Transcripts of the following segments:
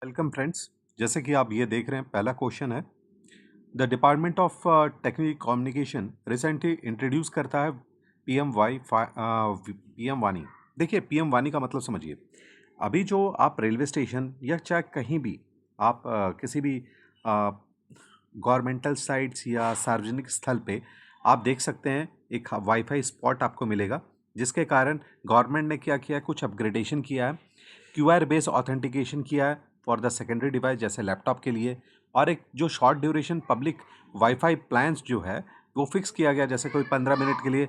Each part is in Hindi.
Welcome friends. जैसे कि आप ये देख रहे हैं, पहला क्वेश्चन है, the department of technical communication recently introduce करता है पीएम वानी। देखिए, पीएम वानी का मतलब समझिए। अभी जो आप रेलवे स्टेशन या चाहे कहीं भी आप किसी भी गवर्नमेंटल साइट्स या सार्वजनिक स्थल पे आप देख सकते हैं, एक वाईफाई स्पॉट आपको मिलेगा, जिसके कारण गवर्नमेंट ने क्या किया है, कुछ अपग्रेडेशन किया है, क्यूआर बेस्ड ऑथेंटिकेशन किया है फॉर द सेकेंडरी डिवाइस जैसे लैपटॉप के लिए। और एक जो short duration public wifi plans जो है वो फिक्स किया गया, जैसे कोई 15 मिनट के लिए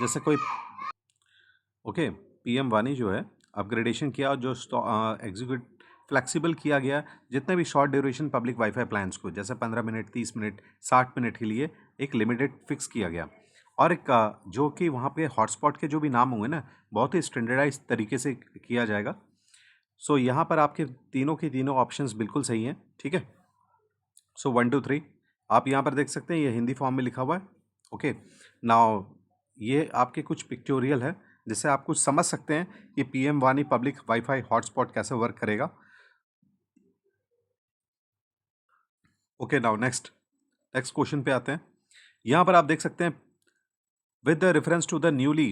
जैसे कोई ओके। पीएम वानी जो है अपग्रेडेशन किया और जो एग्जीक्यूट फ्लेक्सिबल किया गया जितने भी short duration public wifi plans को, जैसे 15 मिनट, 30 मिनट, 60 मिनट के लिए एक लिमिटेड फिक्स किया गया। और एक जो कि वहाँ पे हॉटस्पॉट के जो भी नाम होंगे ना, बहुत ही स्टैंडर्डाइज तरीके से किया जाएगा। सो यहाँ पर आपके तीनों के तीनों ऑप्शंस बिल्कुल सही हैं, ठीक है। सो 1 2 3 आप यहाँ पर देख सकते हैं, ये हिंदी फॉर्म में लिखा हुआ है। ओके, नाउ ये आपके कुछ पिक्टोरियल है जिससे आप कुछ समझ सकते हैं कि पीएम वानी पब्लिक वाईफाई हॉटस्पॉट कैसे वर्क करेगा। Okay, now next next question पे आते हैं। यहाँ पर आप देख सकते हैं, with the reference to the newly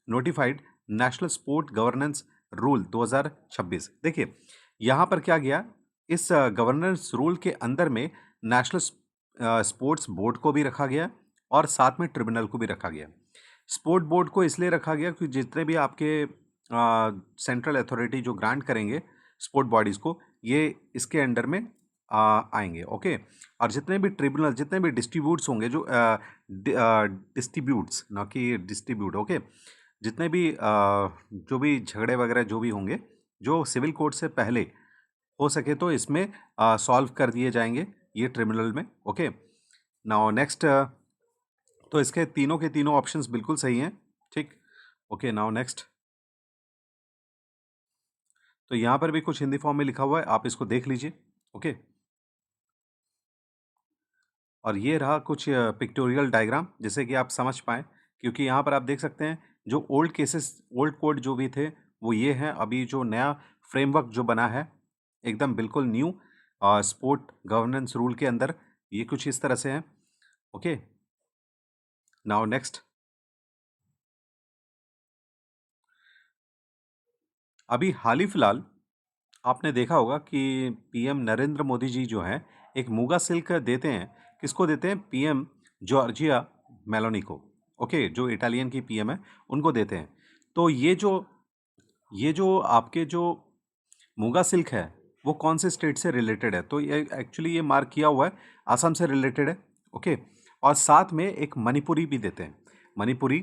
notified national sport governance rule 2026। देखिए, यहाँ पर क्या गया, इस गवर्नेंस रूल के अंदर में नेशनल स्पोर्ट्स बोर्ड को भी रखा गया और साथ में ट्रिब्यूनल को भी रखा गया। स्पोर्ट बोर्ड को इसलिए रखा गया क्योंकि जितने भी आपके सेंट्रल अथॉरिटी जो ग्रांट करेंगे स्पोर्ट बॉडीज़ को, ये इसके अंडर में आएंगे। ओके, और जितने भी ट्रिब्यूनल, जितने भी डिस्ट्रीब्यूट्स होंगे, जो डिस्ट्रीब्यूट्स ना कि डिस्ट्रीब्यूट, ओके, जितने भी जो भी झगड़े वगैरह जो भी होंगे, जो सिविल कोर्ट से पहले हो सके तो इसमें सॉल्व कर दिए जाएंगे ये ट्रिब्यूनल में। ओके, नाउ नेक्स्ट, तो इसके तीनों के तीनों ऑप्शंस बिल्कुल सही हैं, ठीक। ओके, नाउ नेक्स्ट, तो यहाँ पर भी कुछ हिंदी फॉर्म में लिखा हुआ है, आप इसको देख लीजिए। ओके, और ये रहा कुछ पिक्टोरियल डायग्राम जिससे कि आप समझ पाएँ, क्योंकि यहाँ पर आप देख सकते हैं जो ओल्ड केसेस, ओल्ड कोड जो भी थे वो ये हैं। अभी जो नया फ्रेमवर्क जो बना है एकदम बिल्कुल न्यू स्पोर्ट गवर्नेंस रूल के अंदर, ये कुछ इस तरह से है। ओके, नाउ नेक्स्ट, अभी हाल ही फिलहाल आपने देखा होगा कि पीएम नरेंद्र मोदी जी जो हैं, एक मूगा सिल्क देते हैं। किसको देते हैं? पीएम जॉर्जिया मेलोनी को। ओके, जो इटालियन की पीएम है उनको देते हैं। तो ये जो आपके जो मूगा सिल्क है वो कौन से स्टेट से रिलेटेड है? तो ये एक्चुअली ये मार्क किया हुआ है असम से रिलेटेड है। ओके, और साथ में एक मणिपुरी भी देते हैं। मणिपुरी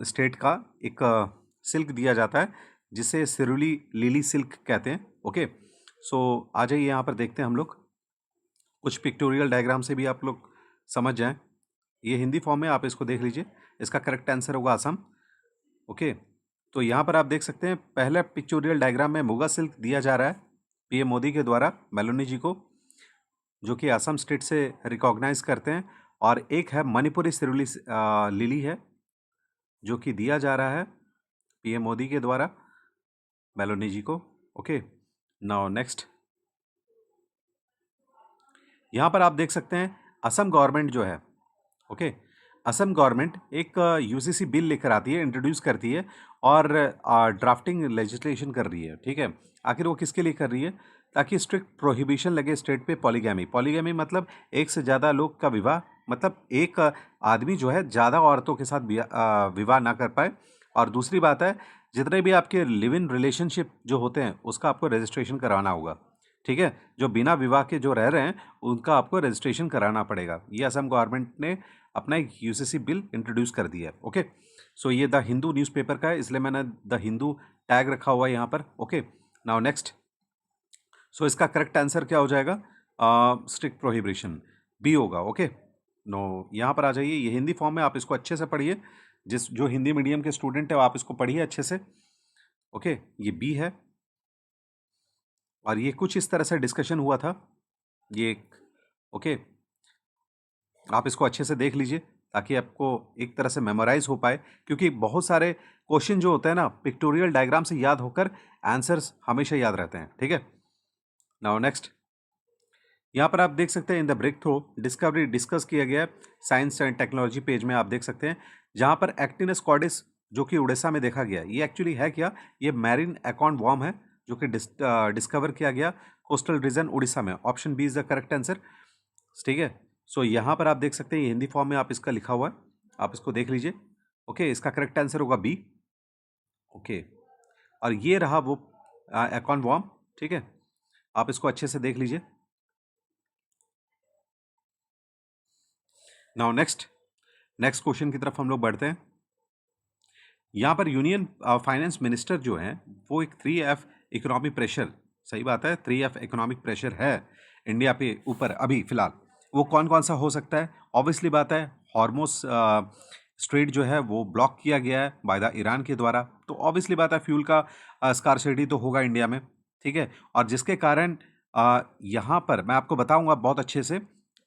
स्टेट का एक सिल्क दिया जाता है जिसे सिरुली लिली सिल्क कहते हैं। ओके, सो आ जाइए, यहाँ पर देखते हैं हम लोग कुछ पिक्टोरियल डायग्राम से भी आप लोग समझ जाएं। ये हिंदी फॉर्म में, आप इसको देख लीजिए। इसका करेक्ट आंसर होगा असम। ओके, तो यहाँ पर आप देख सकते हैं, पहले पिक्चोरियल डायग्राम में मुगा सिल्क दिया जा रहा है पीएम मोदी के द्वारा मेलोनी जी को, जो कि असम स्टेट से रिकॉग्नाइज करते हैं। और एक है मणिपुरी सिरुली लिली है जो कि दिया जा रहा है पीएम मोदी के द्वारा मेलोनी जी को। ओके, नाउ नेक्स्ट, यहाँ पर आप देख सकते हैं असम गवर्नमेंट जो है, ओके, असम गवर्नमेंट एक यूसीसी बिल लेकर आती है, इंट्रोड्यूस करती है और ड्राफ्टिंग लेजिस्लेशन कर रही है, ठीक है। आखिर वो किसके लिए कर रही है? ताकि स्ट्रिक्ट प्रोहिबिशन लगे स्टेट पे पॉलीगैमी। पॉलीगैमी मतलब एक से ज़्यादा लोग का विवाह, मतलब एक आदमी जो है ज़्यादा औरतों के साथ विवाह ना कर पाए। और दूसरी बात है, जितने भी आपके लिव इन रिलेशनशिप जो होते हैं उसका आपको रजिस्ट्रेशन कराना होगा, ठीक है। जो बिना विवाह के जो रह रहे हैं उनका आपको रजिस्ट्रेशन कराना पड़ेगा। ये असम गवर्नमेंट ने अपना एक यूसीसी बिल इंट्रोड्यूस कर दिया है। ओके, सो ये द हिंदू न्यूज़पेपर का है, इसलिए मैंने द हिंदू टैग रखा हुआ है यहाँ पर। ओके, नाउ नेक्स्ट, सो इसका करेक्ट आंसर क्या हो जाएगा? स्ट्रिक्ट प्रोहिबिशन बी होगा। ओके, नो, यहाँ पर आ जाइए, ये हिंदी फॉर्म में, आप इसको अच्छे से पढ़िए। जो हिंदी मीडियम के स्टूडेंट है आप इसको पढ़िए अच्छे से। ओके, ये बी है और ये कुछ इस तरह से डिस्कशन हुआ था ये। ओके, आप इसको अच्छे से देख लीजिए ताकि आपको एक तरह से मेमोराइज हो पाए, क्योंकि बहुत सारे क्वेश्चन जो होते हैं ना पिक्टोरियल डायग्राम से याद होकर आंसर्स हमेशा याद रहते हैं, ठीक है। नाउ नेक्स्ट, यहाँ पर आप देख सकते हैं in the breakthrough discovery discuss किया गया है साइंस एंड टेक्नोलॉजी पेज में, आप देख सकते हैं जहाँ पर एक्टिनस कॉर्डिस जो कि उड़ीसा में देखा गया, ये एक्चुअली है क्या, ये मैरिन एकॉन वॉर्म है जो कि डिस्कवर किया गया कोस्टल रीजन उड़ीसा में। Option B is the correct answer, ठीक है। सो यहाँ पर आप देख सकते हैं ये हिंदी फॉर्म में आप इसका लिखा हुआ है, आप इसको देख लीजिए। ओके, इसका करेक्ट आंसर होगा बी। ओके, और ये रहा वो एकॉन वॉर्म, ठीक है, आप इसको अच्छे से देख लीजिए। नाउ नेक्स्ट क्वेश्चन की तरफ हम लोग बढ़ते हैं। यहाँ पर यूनियन फाइनेंस मिनिस्टर जो हैं वो एक 3F इकोनॉमिक प्रेशर, सही बात है, 3F इकोनॉमिक प्रेशर है इंडिया पे ऊपर अभी फिलहाल, वो कौन कौन सा हो सकता है। ऑब्वियसली बात है हॉर्मोस स्ट्रेट जो है वो ब्लॉक किया गया है बाय द ईरान के द्वारा, तो ऑब्वियसली बात है फ्यूल का स्कार्सिटी तो होगा इंडिया में, ठीक है। और जिसके कारण यहाँ पर मैं आपको बताऊंगा बहुत अच्छे से,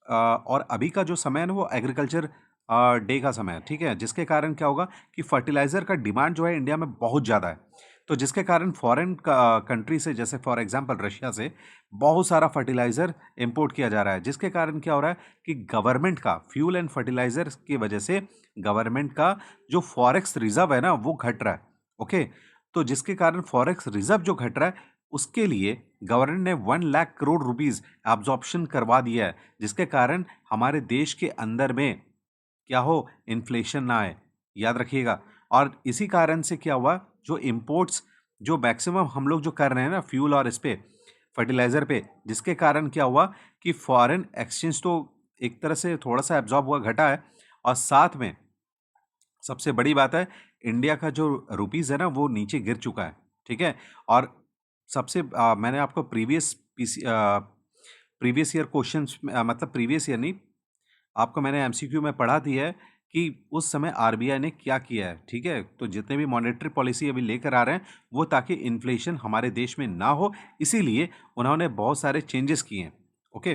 और अभी का जो समय है ना वो एग्रीकल्चर डे का समय है, ठीक है, जिसके कारण क्या होगा कि फर्टिलाइज़र का डिमांड जो है इंडिया में बहुत ज़्यादा है, तो जिसके कारण फॉरेन कंट्री से, जैसे फॉर एग्जांपल रशिया से बहुत सारा फर्टिलाइज़र इंपोर्ट किया जा रहा है, जिसके कारण क्या हो रहा है कि गवर्नमेंट का फ्यूल एंड फर्टिलाइज़र की वजह से गवर्नमेंट का जो फॉरेक्स रिजर्व है ना वो घट रहा है। ओके, तो जिसके कारण फॉरेक्स रिजर्व जो घट रहा है उसके लिए गवर्नमेंट ने 1 लाख करोड़ रुपीज़ एब्जॉर्प्शन करवा दिया है, जिसके कारण हमारे देश के अंदर में क्या हो, इन्फ्लेशन ना आए, याद रखिएगा। और इसी कारण से क्या हुआ, जो इम्पोर्ट्स जो मैक्सिमम हम लोग जो कर रहे हैं ना फ्यूल और इस पे फर्टिलाइज़र पे, जिसके कारण क्या हुआ कि फॉरेन एक्सचेंज तो एक तरह से थोड़ा सा एब्जॉर्ब हुआ, घटा है, और साथ में सबसे बड़ी बात है इंडिया का जो रुपीज़ है ना वो नीचे गिर चुका है, ठीक है। और सबसे मैंने आपको प्रीवियस ईयर क्वेश्चंस मतलब प्रीवियस ईयर नहीं, आपको मैंने एमसीक्यू में पढ़ा दिया है कि उस समय आरबीआई ने क्या किया है, ठीक है। तो जितने भी मॉनेटरी पॉलिसी अभी लेकर आ रहे हैं वो ताकि इन्फ्लेशन हमारे देश में ना हो, इसीलिए उन्होंने बहुत सारे चेंजेस किए हैं। ओके,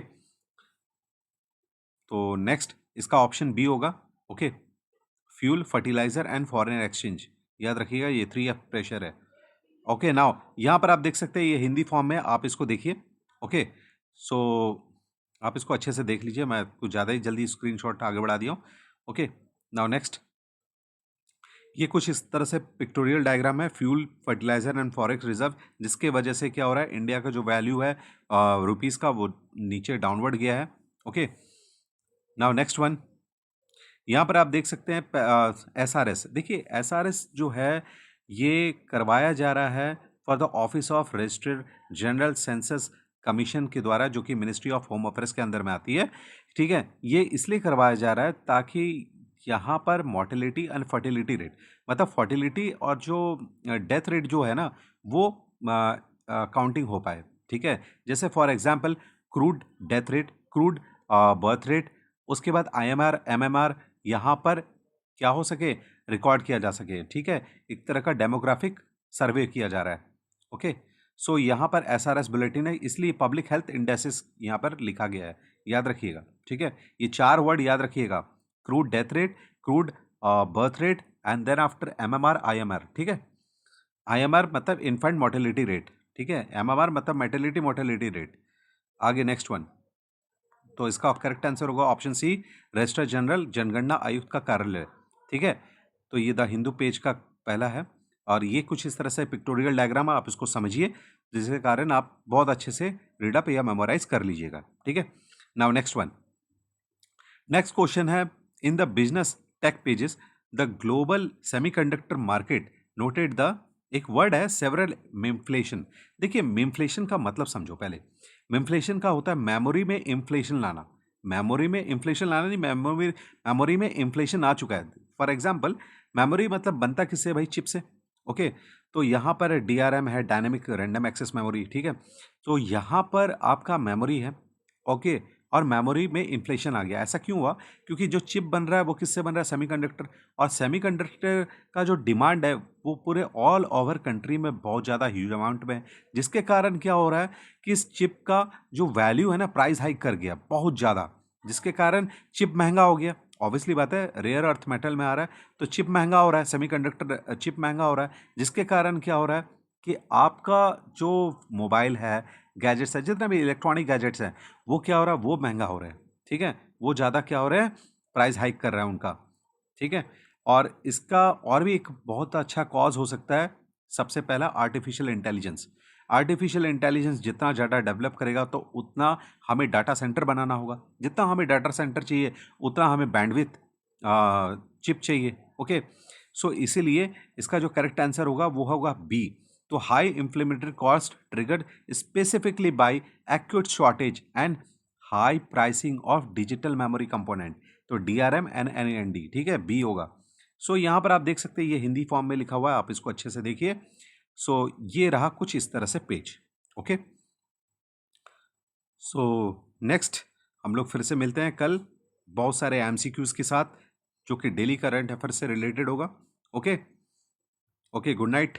तो नेक्स्ट इसका ऑप्शन बी होगा। Okay, fuel, fertiliser and foreign exchange, याद रखिएगा ये 3F प्रेशर है। ओके, नाउ यहाँ पर आप देख सकते हैं ये हिंदी फॉर्म में, आप इसको देखिए। ओके, सो आप इसको अच्छे से देख लीजिए, मैं कुछ ज़्यादा ही जल्दी स्क्रीनशॉट आगे बढ़ा दिया हूँ। ओके, नाउ नेक्स्ट, ये कुछ इस तरह से पिक्टोरियल डायग्राम है fuel, fertiliser and forex reserve, जिसके वजह से क्या हो रहा है इंडिया का जो वैल्यू है रुपीज़ का वो नीचे डाउनवर्ड गया है। ओके, नाउ नेक्स्ट वन, यहाँ पर आप देख सकते हैं SRS, देखिए SRS जो है ये करवाया जा रहा है for the office of registrar general census commission के द्वारा, जो कि मिनिस्ट्री ऑफ होम अफेयर्स के अंदर में आती है, ठीक है। ये इसलिए करवाया जा रहा है ताकि यहाँ पर मोर्टेलिटी एंड फर्टिलिटी रेट, मतलब फर्टिलिटी और जो डेथ रेट जो है ना वो काउंटिंग हो पाए, ठीक है। जैसे for example crude death rate, crude birth rate, उसके बाद IMR MMR यहाँ पर क्या हो सके, रिकॉर्ड किया जा सके, ठीक है। एक तरह का डेमोग्राफिक सर्वे किया जा रहा है। ओके, सो यहाँ पर SRS बुलेटिन है, इसलिए पब्लिक हेल्थ इंडेक्सेस यहाँ पर लिखा गया है, याद रखिएगा, ठीक है। ये 4 वर्ड याद रखिएगा, crude death rate, crude birth rate and then after MMR IMR, ठीक है। IMR मतलब इन्फेंट मोर्टेलिटी रेट, ठीक है, MMR मतलब मेटर्निटी मोर्टेलिटी रेट। आगे नेक्स्ट वन, तो इसका करेक्ट आंसर होगा ऑप्शन सी, रजिस्ट्रार जनरल जनगणना आयुक्त का कार्यालय, ठीक है। तो ये द हिंदू पेज का पहला है, और ये कुछ इस तरह से पिक्टोरियल डायग्राम है, आप इसको समझिए, जिसके कारण आप बहुत अच्छे से रीडअप या मेमोराइज कर लीजिएगा, ठीक है। Now next one, next question है, in the business tech pages the global semiconductor market noted the, एक वर्ड है सेवरल मिमफ्लेशन। देखिए मिमफ्लेशन का मतलब समझो पहले, मिमफ्लेशन का होता है मेमोरी में इन्फ्लेशन लाना, मेमोरी में इन्फ्लेशन लाना नहीं, मेमोरी में इन्फ्लेशन आ चुका है। फॉर एग्जांपल मेमोरी मतलब बनता किससे भाई, चिप से। ओके, तो यहाँ पर DRM है, डायनेमिक रैंडम एक्सेस मेमोरी, ठीक है। तो यहाँ पर आपका मेमोरी है, ओके, और मेमोरी में इन्फ्लेशन आ गया। ऐसा क्यों हुआ, क्योंकि जो चिप बन रहा है वो किससे बन रहा है, सेमीकंडक्टर, और सेमीकंडक्टर का जो डिमांड है वो पूरे ऑल ओवर कंट्री में बहुत ज़्यादा ह्यूज अमाउंट में है, जिसके कारण क्या हो रहा है कि इस चिप का जो वैल्यू है ना प्राइस हाइक कर गया बहुत ज़्यादा, जिसके कारण चिप महंगा हो गया। ऑब्वियसली बात है रेयर अर्थ मेटल में आ रहा है तो चिप महंगा हो रहा है, सेमीकंडक्टर चिप महंगा हो रहा है, जिसके कारण क्या हो रहा है कि आपका जो मोबाइल है, गैजेट्स है, जितना भी इलेक्ट्रॉनिक गैजेट्स हैं, वो क्या हो रहा है, वो महंगा हो रहा है, ठीक है, वो ज़्यादा क्या हो रहा है, प्राइस हाइक कर रहा है उनका, ठीक है। और इसका और भी एक बहुत अच्छा कॉज हो सकता है। सबसे पहला आर्टिफिशियल इंटेलिजेंस। आर्टिफिशियल इंटेलिजेंस जितना ज़्यादा डेवलप करेगा तो उतना हमें डाटा सेंटर बनाना होगा, जितना हमें डाटा सेंटर चाहिए उतना हमें बैंडविथ चिप चाहिए। ओके, सो इसीलिए इसका जो करेक्ट आंसर होगा वो होगा बी। तो high implemented cost triggered specifically by acute shortage and high pricing of digital memory component. तो DRM एंड NAND, ठीक है, बी होगा। सो यहाँ पर आप देख सकते हैं ये हिंदी फॉर्म में लिखा हुआ है, आप इसको अच्छे से देखिए। सो ये रहा कुछ इस तरह से पेज। ओके, सो नेक्स्ट हम लोग फिर से मिलते हैं कल बहुत सारे MCQs के साथ, जो कि डेली करंट अफेयर से रिलेटेड होगा। Okay, okay, good night.